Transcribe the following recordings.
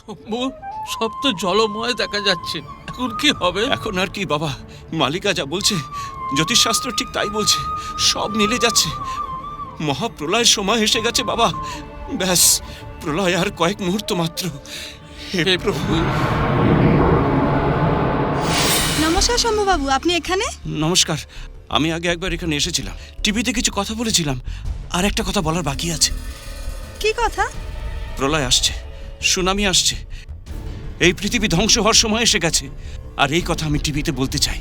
শম্ভু, সব তো জলময় দেখা যাচ্ছে, এখন কি হবে? এখন আর কি বাবা, মালিকা যা বলছে জ্যোতিষশাস্ত্র ঠিক তাই বলছে, সব মিলে যাচ্ছে। মহাপ্রলয়ের সময় এসে গেছে বাবা। ব্যাস, প্রলয় আর কয়েক মুহূর্ত মাত্র। হে হে প্রভু। প্রভু। নমস্কার শম্ভুবাবু, আপনি এখানে? নমস্কার। আমি আগে একবার এখানে এসেছিলাম, টিভিতে কিছু কথা বলেছিলাম, আর একটা কথা বলার বাকি আছে। কি কথা? প্রলয় আসছে, সুনামি আসছে, এই পৃথিবী ধ্বংস হওয়ার সময় এসে গেছে, আর এই কথা আমি টিভিতে বলতে চাই।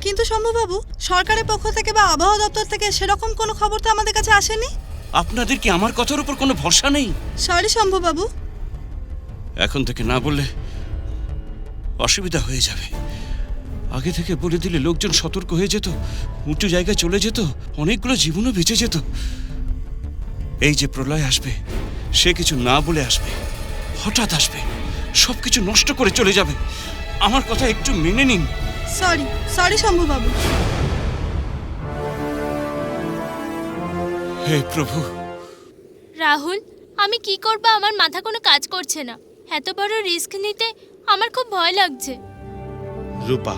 কিন্তু শম্ভুবাবু, সরকারের পক্ষ থেকে বা আবহাওয়া দপ্তর থেকে সেরকম কোনো খবর তো আমাদের কাছে আসেনি। আপনাদের কি আমার কথার উপর কোনো ভরসা নেই? সরি শম্ভুবাবু। এখন থেকে না বললে অসুবিধা হয়ে যাবে। আগে থেকে বলে দিলে লোকজন সতর্ক হয়ে যেত, উঁচু জায়গায় চলে যেত, অনেকগুলো জীবনও বেঁচে যেত। এই যে প্রলয় আসবে, সে কিছু না বলে আসবে, হঠাৎ আসবে, সবকিছু নষ্ট করে চলে যাবে। আমার কথা একটু মেনে নিন। Sorry sorry শম্ভুবাবু। হে প্রভু। রাহুল, আমি কি করব, আমার মাথা কোনো কাজ করছে না। এত বড় রিস্ক নিতে আমার খুব ভয় লাগছে। রূপা,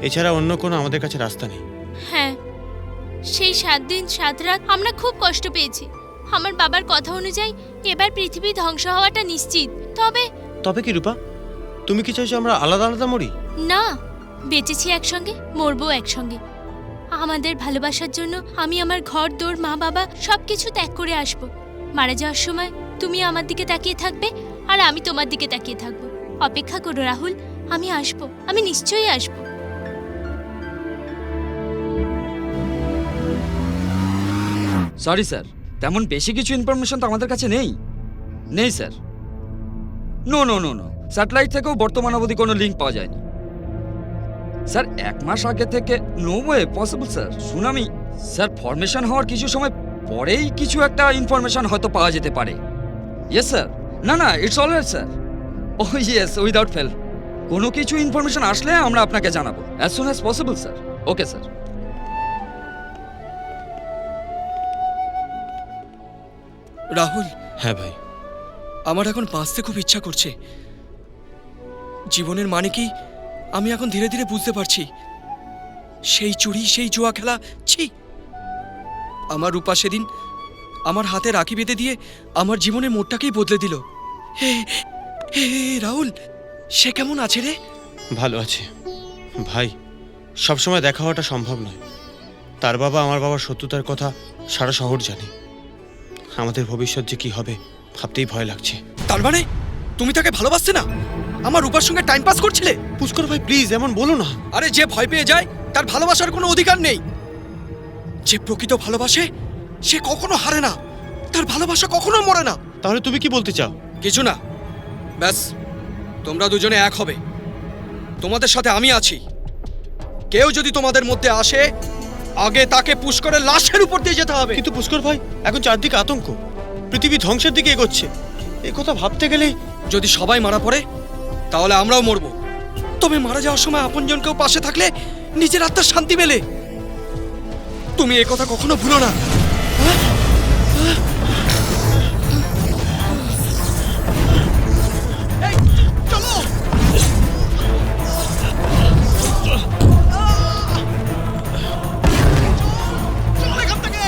এছাড়া অন্য কোনো আমাদের কাছে রাস্তা নেই। হ্যাঁ, সেই 7 দিন 7 রাত আমরা খুব কষ্ট পেয়েছি। আমার বাবার কথা অনুযায়ী এবার পৃথিবী ধ্বংস হওয়াটা নিশ্চিত। তবে কি রূপা, তুমি কি চাইছো আমরা আলাদা আলাদা মরি? না, বেঁচেছি একসঙ্গে, মরবো একসঙ্গে। আমাদের ভালোবাসার জন্য আমি আমার ঘর দোর মা বাবা সবকিছু ত্যাগ করে আসব। মারা যাওয়ার সময় তুমি আমার দিকে তাকিয়ে থাকবে আর আমি তোমার দিকে তাকিয়ে থাকবো। অপেক্ষা করো রাহুল, আমি আসবো, আমি নিশ্চয়ই আসবো। সরি স্যার, তেমন বেশি কিছু ইনফরমেশন তো আমাদের কাছে নেই। নেই sir. No no no no, satellite থেকেও বর্তমান অবধি কোনো লিঙ্ক পাওয়া যায়নি স্যার। 1 মাস আগে থেকে no way possible sir. Tsunami sir formation হওয়ার কিছু সময় পরেই কিছু একটা ইনফরমেশন হয়তো পাওয়া যেতে পারে। Yes sir. না না, it's alright sir. Oh yes, without fail. কোনো কিছু ইনফরমেশন আসলে আমরা আপনাকে জানাবো as soon as possible sir. Okay sir. Rahul, হ্যাঁ ভাই। আমার এখন বাঁচতে খুব ইচ্ছা করছে। জীবনের মানে কি আমি এখন ধীরে ধীরে বুঝতে পারছি। সেই চুরি, সেই জুয়া খেলা, ছি। আমার রূপা সেদিন আমার হাতে রাখি বেঁধে দিয়ে আমার জীবনের মোড়টাকেই বদলে দিল। হে হে রাহুল, সে কেমন আছে রে? ভালো আছে ভাই। সবসময় দেখা হওয়াটা সম্ভব নয়। তার বাবা আমার বাবার শত্রুতার কথা সারা শহর জানে। আমাদের ভবিষ্যৎ যে কি হবে ভাবতেই ভয় লাগছে। তার মানে তুমি তাকে ভালোবাসতে না, আমার রূপার সঙ্গে টাইম পাস করছিলে? পুষ্কর ভাই প্লিজ এমন বলো না। আরে, যে ভয় পেয়ে যায় তার ভালোবাসার কোনো অধিকার নেই। যে প্রকৃত ভালোবাসে সে কখনো হারে না, তার ভালোবাসা কখনো মরে না। তাহলে তুমি কি বলতে চাও? কিছু না, ব্যাস তোমরা দুজনে এক হবে। তোমাদের সাথে আমি আছি। কেউ যদি তোমাদের মধ্যে আসে, আগে তাকে পুষ্করের লাশের উপর দিয়ে যেতে হবে। কিন্তু পুষ্কর ভাই, এখন চারদিকে আতঙ্ক, পৃথিবী ধ্বংসের দিকে এগোচ্ছে। এ কথা ভাবতে গেলেই যদি সবাই মারা পড়ে তাহলে আমরাও মরব। তবে মারা যাওয়ার সময় আপনজনকেও পাশে থাকলে নিজের আত্মার শান্তি মেলে। তুমি এ কথা কখনো ভুলো না। এই, চলো। চল এখান থেকে।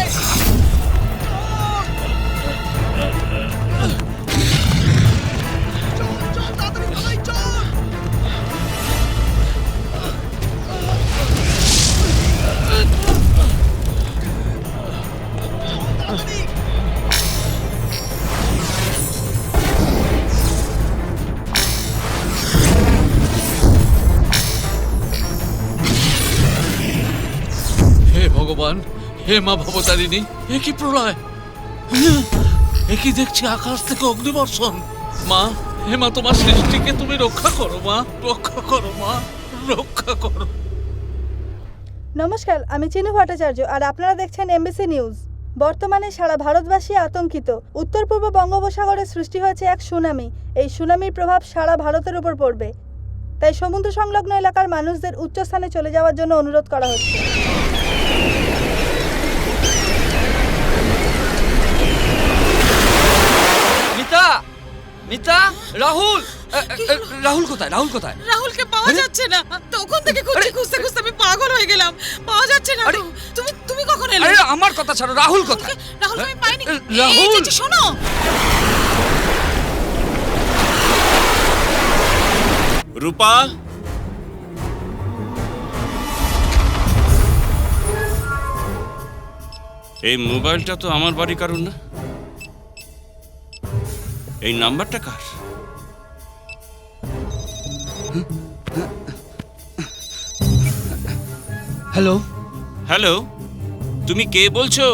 চল, তাড়াতাড়ি পালাই, চল। হে ভগবান, হে মা ভবতারিণী, এ কি প্রলয়! এ কি দেখছি, আকাশ থেকে অগ্নিবর্ষণ! মা, হে মা, তোমার সৃষ্টিকে তুমি রক্ষা করো মা, রক্ষা করো মা, রক্ষা করো। নমস্কার, আমি চিনু ভট্টাচার্য আর আপনারা দেখছেন এমবিসি নিউজ। বর্তমানে সারা ভারতবাসী আতঙ্কিত। উত্তর পূর্ব বঙ্গোপসাগরে সৃষ্টি হয়েছে এক সুনামি। এই সুনামির প্রভাব সারা ভারতের উপর পড়বে, তাই সমুদ্র সংলগ্ন এলাকার মানুষদের উচ্চস্থানে চলে যাওয়ার জন্য অনুরোধ করা হচ্ছে। মিতা, মিতা, রাহুল, রাহুল কোথায়? রাহুল কোথায়? রাহুলকে পাওয়া যাচ্ছে না, তখন থেকে খুঁজতে খুঁজতে খুঁজতে আমি পাগল হয়ে গেলাম। পাওয়া যাচ্ছে না। আরে, তুমি তুমি কখন এলে? আরে আমার কথা ছাড়ো, রাহুল কোথায়? রাহুল আমি পাইনি। রাহুল! এই যে, শোনো, রূপা, এই মোবাইলটা তো আমার বাড়ি কারণ না। এই নাম্বারটা কার? হ্যালো, হ্যালো, তুমি কে বলছো?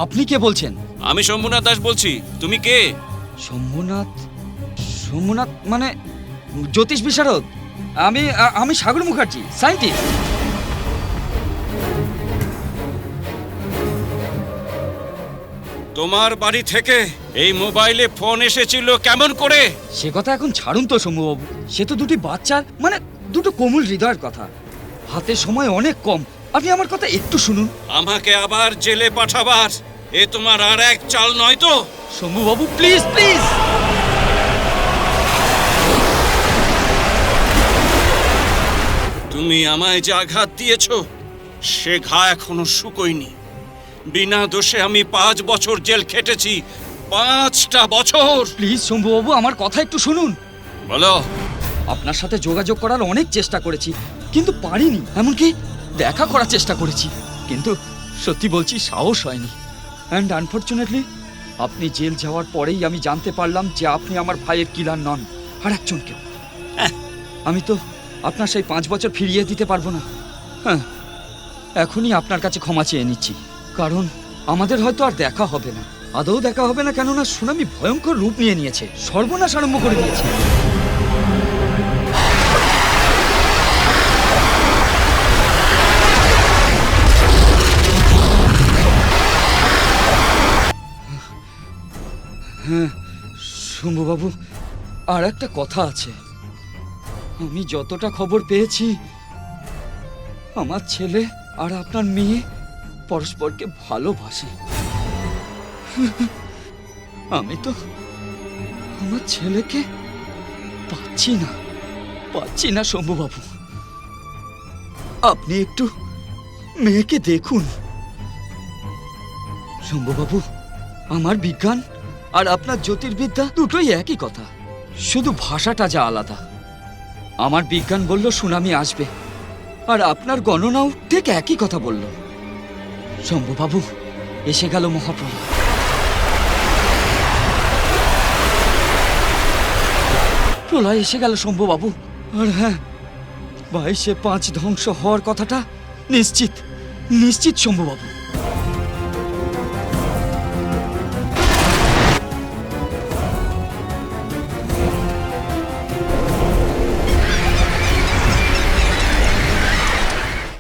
আপনি কে বলছেন? আমি শম্ভুনাথ দাস বলছি। তুমি কে? শম্ভুনাথ? শম্ভুনাথ মানে জ্যোতিষ বিশারদ। আমি সাগর মুখার্জি, সায়েন্টিস্ট। তোমার বাড়ি থেকে এই মোবাইলে ফোন এসেছিল কেমন করে? সে কথা এখন ছাড়ুন তো শম্ভুবাবু। সে তো দুটি বাচ্চার মানে দুটো কোমল হৃদয়ের কথা। হাতে সময় অনেক কম, আপনি আমার কথা একটু শুনুন। আমাকে আবার জেলে পাঠাবার এ তোমার আর এক চাল নয় তো? শম্ভুবাবু প্লিজ প্লিজ। তুমি আমায় যে আঘাত দিয়েছো সে ঘা এখনো শুকোয়নি। বিনা দোষে আমি 5 বছর জেল খেটেছি। 5টা বছর। প্লিজ শম্ভুবাবু আমার কথা একটু শুনুন। বলো। আপনার সাথে যোগাযোগ করার অনেক চেষ্টা করেছি, কিন্তু পারিনি। এমনকি দেখা করার চেষ্টা করেছি, কিন্তু সত্যি বলছি সাহস হয়নি। অ্যান্ড আনফর্চুনেটলি আপনি জেল যাওয়ার পরেই আমি জানতে পারলাম যে আপনি আমার ভাইয়ের কিলার নন, আর একজন কেউ। আমি তো আপনার সেই 5 বছর ফিরিয়ে দিতে পারবো না। হ্যাঁ, এখনই আপনার কাছে ক্ষমা চেয়ে নিচ্ছি, কারণ আমাদের হয়তো আর দেখা হবে না। আদৌ দেখা হবে না, কেননা সুনামি ভয়ঙ্কর রূপ নিয়ে নিয়েছে, সর্বনাশ আরম্ভ করে দিয়েছে। হ্যাঁ শম্ভুবাবু, আর একটা কথা আছে। আমি যতটা খবর পেয়েছি, আমার ছেলে আর আপনার মেয়ে পরস্পরকে ভালোবাসে। আমি তো আমার ছেলেকে পাচ্ছি না শম্ভুবাবু। আপনি একটু মেয়েকে দেখুন। শম্ভুবাবু, আমার বিজ্ঞান আর আপনার জ্যোতির্বিদ্যা দুটোই একই কথা, শুধু ভাষাটা যা আলাদা। আমার বিজ্ঞান বলল সুনামি আসবে, আর আপনার গণনাও ঠিক একই কথা বলল। শম্ভুবাবু, এসে গেল মহাপ্রলয়। প্রলয় এসে গেল শম্ভুবাবু। আর হ্যাঁ, 22/5 ধ্বংস হওয়ার কথাটা নিশ্চিত শম্ভুবাবু।